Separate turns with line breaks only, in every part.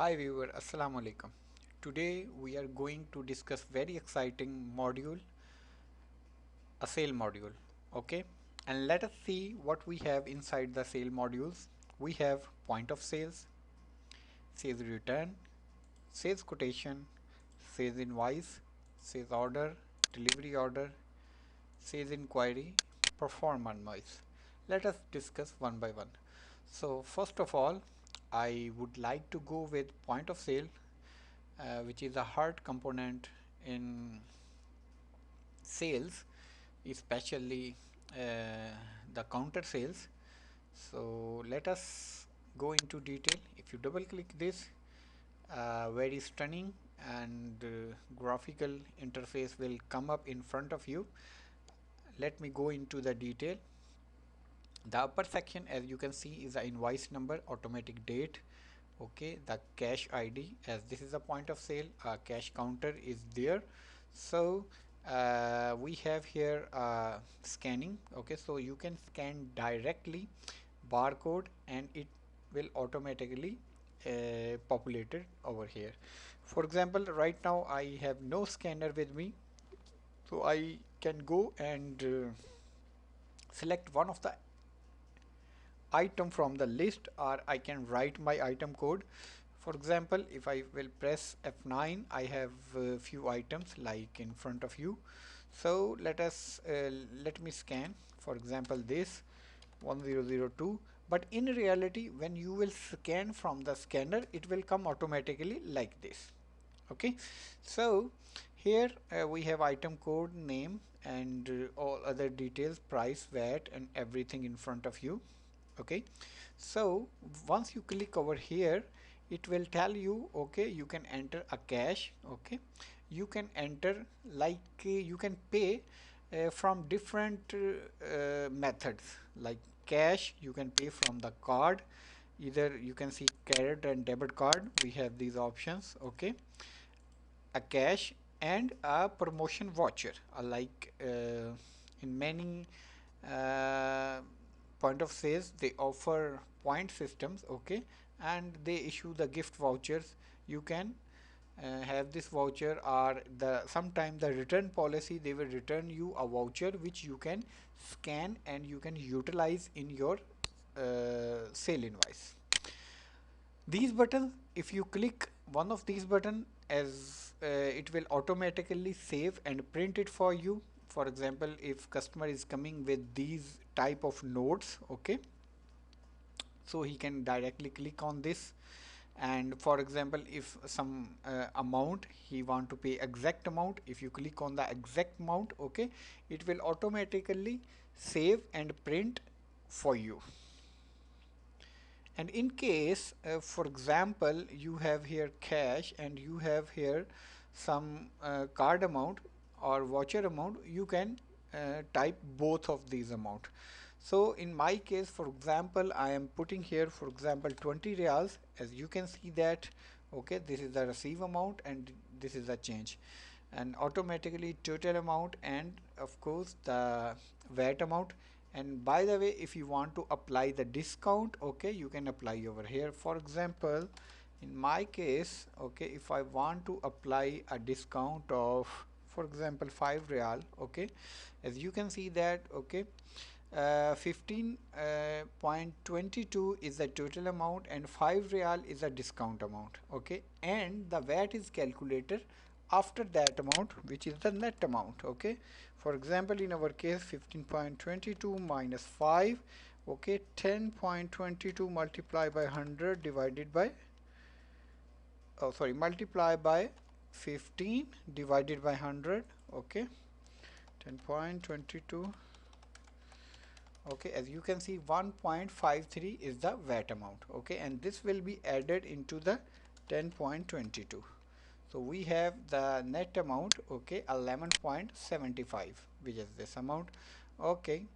Hi viewer, Assalamu alaikum. Today we are going to discuss very exciting module, a sale module. Okay, and let us see what we have inside the sale modules. We have point of sales, sales return, sales quotation, sales invoice, sales order, delivery order, sales inquiry, perform invoice. Let us discuss one by one. So first of all, I would like to go with point of sale, which is a hard component in sales, especially the counter sales. So let us go into detail. If you double click this, very stunning and graphical interface will come up in front of you. Let me go into the detail. The upper section, as you can see, is the invoice number, automatic date. Okay, the cash ID, as this is a point of sale, a cash counter is there. So we have here scanning. Okay, so you can scan directly barcode and it will automatically populated over here. For example, right now I have no scanner with me, so I can go and select one of the item from the list, or I can write my item code. For example, if I will press F9, I have few items like in front of you. So let me scan, for example, this 1002. But in reality, when you will scan from the scanner, it will come automatically like this. Okay, so here we have item code, name, and all other details, price, VAT, and everything in front of you. Okay, so once you click over here, it will tell you, okay, you can enter a cash. Okay, you can enter like you can pay from different methods, like cash you can pay from the card. Either you can see credit and debit card, we have these options. Okay, a cash and a promotion voucher, like in many uh, point of sales they offer point systems. Okay, and they issue the gift vouchers. You can have this voucher, or the sometime the return policy, they will return you a voucher which you can scan and you can utilize in your sale invoice. These buttons, if you click one of these button, as it will automatically save and print it for you. For example, if customer is coming with these type of notes, okay, so he can directly click on this. And for example, if some amount he want to pay, exact amount, if you click on the exact amount, okay, it will automatically save and print for you. And in case for example, you have here cash and you have here some card amount or voucher amount, you can type both of these amount. So in my case, for example, I am putting here, for example, 20 reals. As you can see that, okay, this is the receive amount and this is the change, and automatically total amount and of course the VAT amount. And by the way, if you want to apply the discount, okay, you can apply over here. For example, in my case, okay, if I want to apply a discount of, for example, 5 real, okay, as you can see that, okay, 15.22 is the total amount and 5 real is a discount amount. Okay, and the VAT is calculated after that amount, which is the net amount. Okay, for example, in our case, 15.22 minus 5, okay, 10.22 multiplied by 100 divided by, oh sorry, multiply by 15 divided by 100. Okay, 10.22. Okay, as you can see, 1.53 is the VAT amount. Okay, and this will be added into the 10.22. So we have the net amount, okay, 11.75, which is this amount. Okay,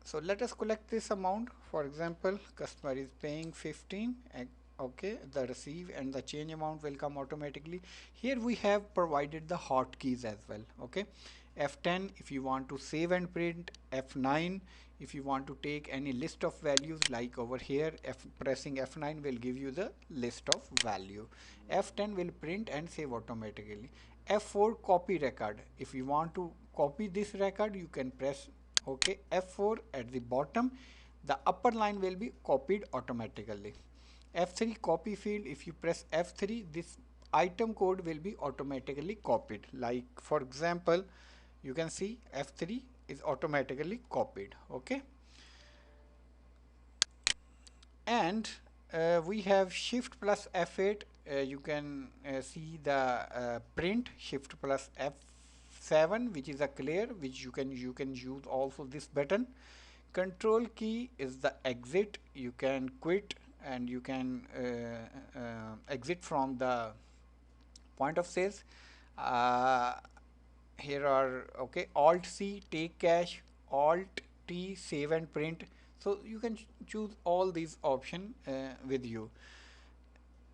so let us collect this amount. For example, customer is paying 15, and okay, the receive and the change amount will come automatically. Here we have provided the hotkeys as well. Okay, F10 if you want to save and print, F9 If you want to take any list of values, like over here, pressing F9 will give you the list of value. F10 will print and save automatically. F4 copy record. If you want to copy this record, you can press OK. F4 at the bottom, the upper line will be copied automatically. F3 copy field. If you press F3, this item code will be automatically copied. Like for example, you can see F3 is automatically copied. Okay, and we have shift plus F8. You can see the print. Shift plus F7, which is a clear, which you can use also this button. Control key is the exit. You can quit and you can exit from the point of sales. Here are okay, Alt C take cash, Alt T save and print. So you can choose all these options with you.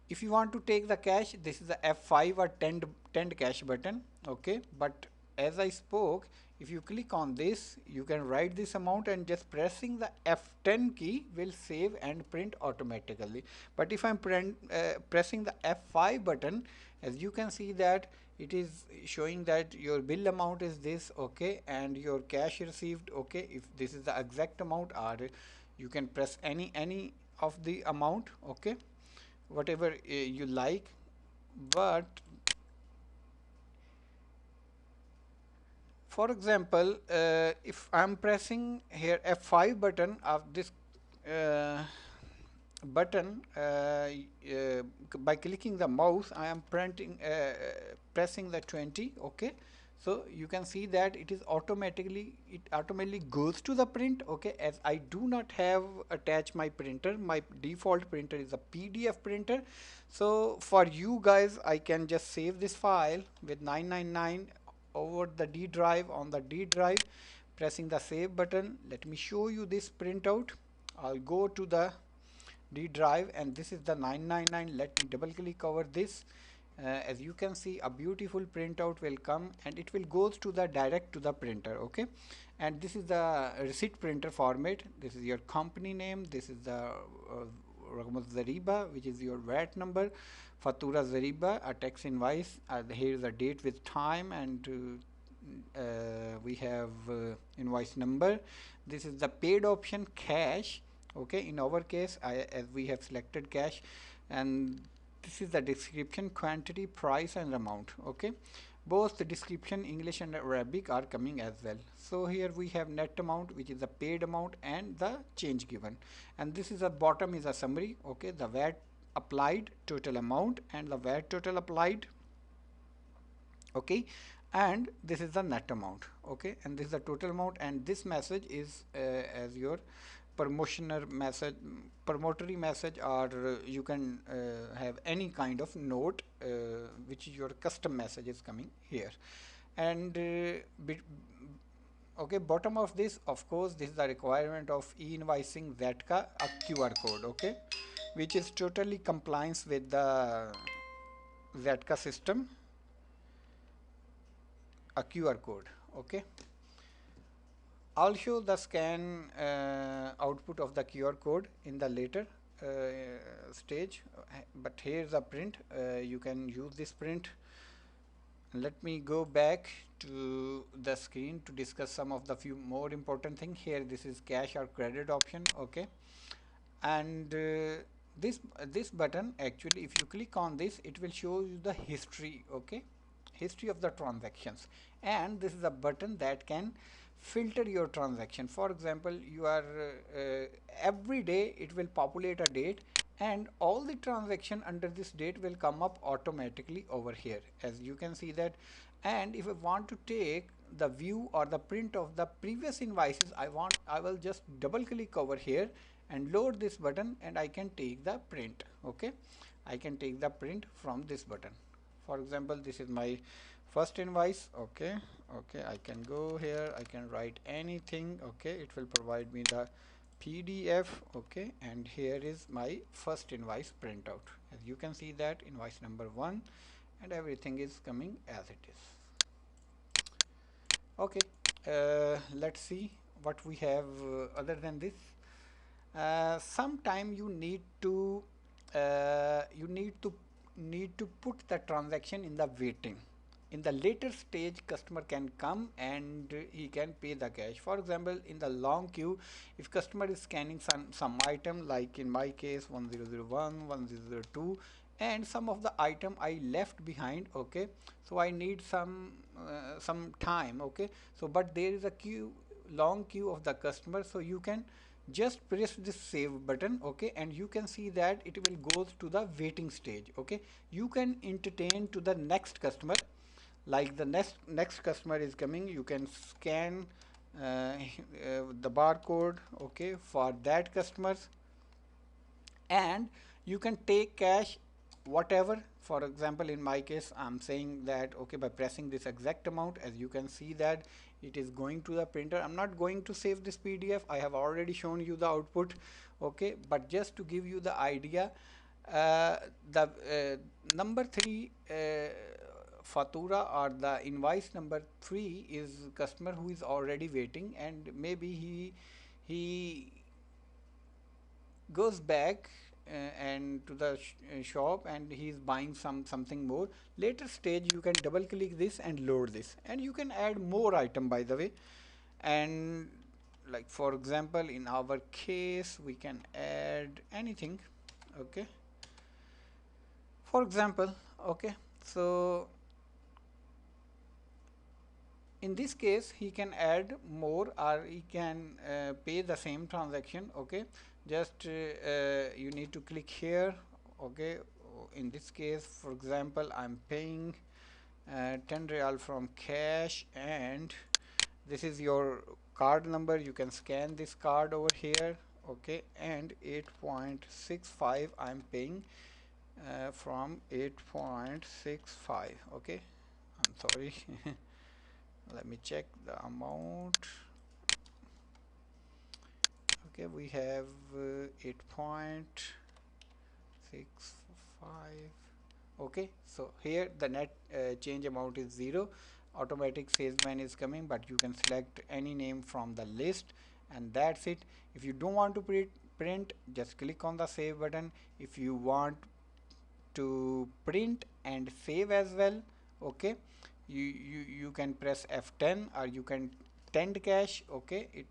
If you want to take the cash, this is the F5 or 10 cash button. Okay, but as I spoke, if you click on this, you can write this amount, and just pressing the F10 key will save and print automatically. But if I'm pressing the F5 button, as you can see that it is showing that your bill amount is this, okay, and your cash received, okay, if this is the exact amount, or you can press any of the amount, okay, whatever you like. But for example, if I'm pressing here F5 button of this button, by clicking the mouse, I am pressing the 20. Okay, so you can see that it automatically goes to the print. Okay, as I do not have attached my printer, my default printer is a PDF printer. So for you guys, I can just save this file with 999 over the D drive. On the D drive, pressing the save button. Let me show you this printout. I'll go to the D drive, and this is the 999. Let me double click over this. As you can see, a beautiful printout will come, and it will go to the direct to the printer. Okay, and this is the receipt printer format. This is your company name. This is the ضريبة, which is your VAT number. Faatura ضريبة, a tax invoice. Here is the date with time, and we have invoice number. This is the paid option, cash. Okay, in our case, as we have selected cash, and this is the description, quantity, price, and amount. Okay, both the description English and Arabic are coming as well. So here we have net amount, which is the paid amount, and the change given, and this is the bottom is a summary. Okay, the VAT applied, total amount, and the VAT total applied. Okay, and this is the net amount. Okay, and this is the total amount, and this message is as your promotional message, promotory message, or you can have any kind of note, which is your custom message is coming here. And okay, bottom of this, of course, this is the requirement of e-invoicing ZK, a QR code, okay, which is totally compliance with the ZK system, a QR code. Okay, I'll show the scan output of the QR code in the later stage, but here's a print. You can use this print. Let me go back to the screen to discuss some of the few more important things. Here, this is cash or credit option. Okay, and this button, actually, if you click on this, it will show you the history. Okay, history of the transactions, and this is a button that can filter your transaction. For example, you are every day it will populate a date, and all the transaction under this date will come up automatically over here, as you can see that. And if I want to take the view or the print of the previous invoices, I will just double click over here and load this button, and I can take the print. Okay, I can take the print from this button. For example, this is my first invoice. Okay, I can go here, I can write anything. Okay, it will provide me the PDF. Okay, and here is my first invoice printout. As you can see that invoice number 1, and everything is coming as it is. Okay, let's see what we have other than this. Sometime you need to put the transaction in the waiting. In the later stage, customer can come and he can pay the cash. For example, in the long queue, if customer is scanning some item, like in my case 1001, 1002, and some of the item I left behind, okay, so I need some time, okay, so but there is a long queue of the customer, so you can just press this save button, okay, and you can see that it will goes to the waiting stage, okay. You can entertain to the next customer, like the next customer is coming, you can scan the barcode, okay, for that customers, and you can take cash whatever. For example, in my case, I'm saying that, okay, by pressing this exact amount, as you can see that it is going to the printer. I'm not going to save this PDF, I have already shown you the output, okay, but just to give you the idea, the number 3 Faatura, or the invoice number 3, is customer who is already waiting, and maybe he goes back and to the shop, and he is buying something more. Later stage, you can double click this and load this, and you can add more item, by the way. And like, for example, in our case, we can add anything, okay, for example, okay. So in this case, he can add more, or he can pay the same transaction, okay. Just you need to click here, okay. In this case, for example, I'm paying 10 real from cash, and this is your card number. You can scan this card over here, okay, and 8.65 I'm paying from 8.65, okay. I'm sorry. Let me check the amount. Okay, we have 8.65. okay, so here the net change amount is 0. Automatic salesman is coming, but you can select any name from the list, and that's it. If you don't want to print, just click on the save button. If you want to print and save as well, okay, you can press F10, or you can tend cache, okay. It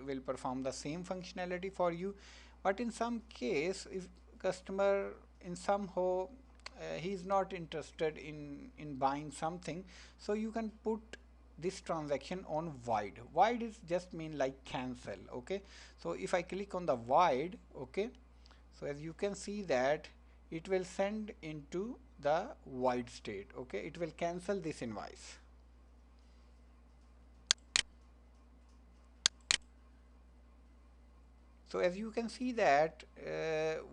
will perform the same functionality for you. But in some case, if customer in somehow he is not interested in buying something, so you can put this transaction on void is just mean like cancel, okay. So if I click on the void, okay, so as you can see that it will send into the void state, okay. It will cancel this invoice. So as you can see that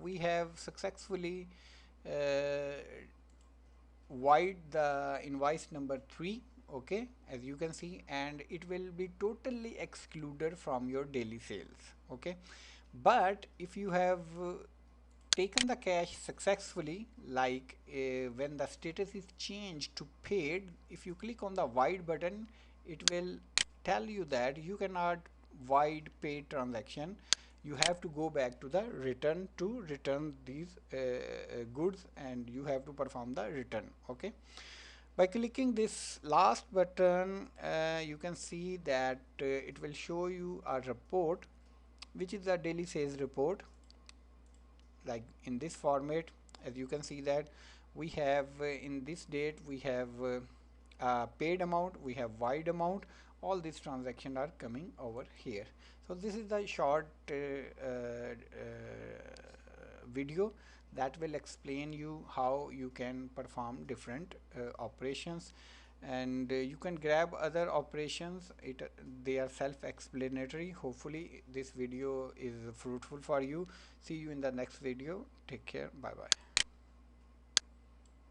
we have successfully void the invoice number 3, okay, as you can see, and it will be totally excluded from your daily sales, okay. But if you have taken the cash successfully, like when the status is changed to paid, if you click on the void button, it will tell you that you cannot void paid transaction. You have to go back to the return to return these goods, and you have to perform the return, okay. By clicking this last button, you can see that it will show you a report, which is a daily sales report, like in this format. As you can see that we have in this date, we have paid amount, we have wide amount, all these transactions are coming over here. So this is the short video that will explain you how you can perform different operations, and you can grab other operations. They are self-explanatory. Hopefully this video is fruitful for you. See you in the next video. Take care. Bye bye.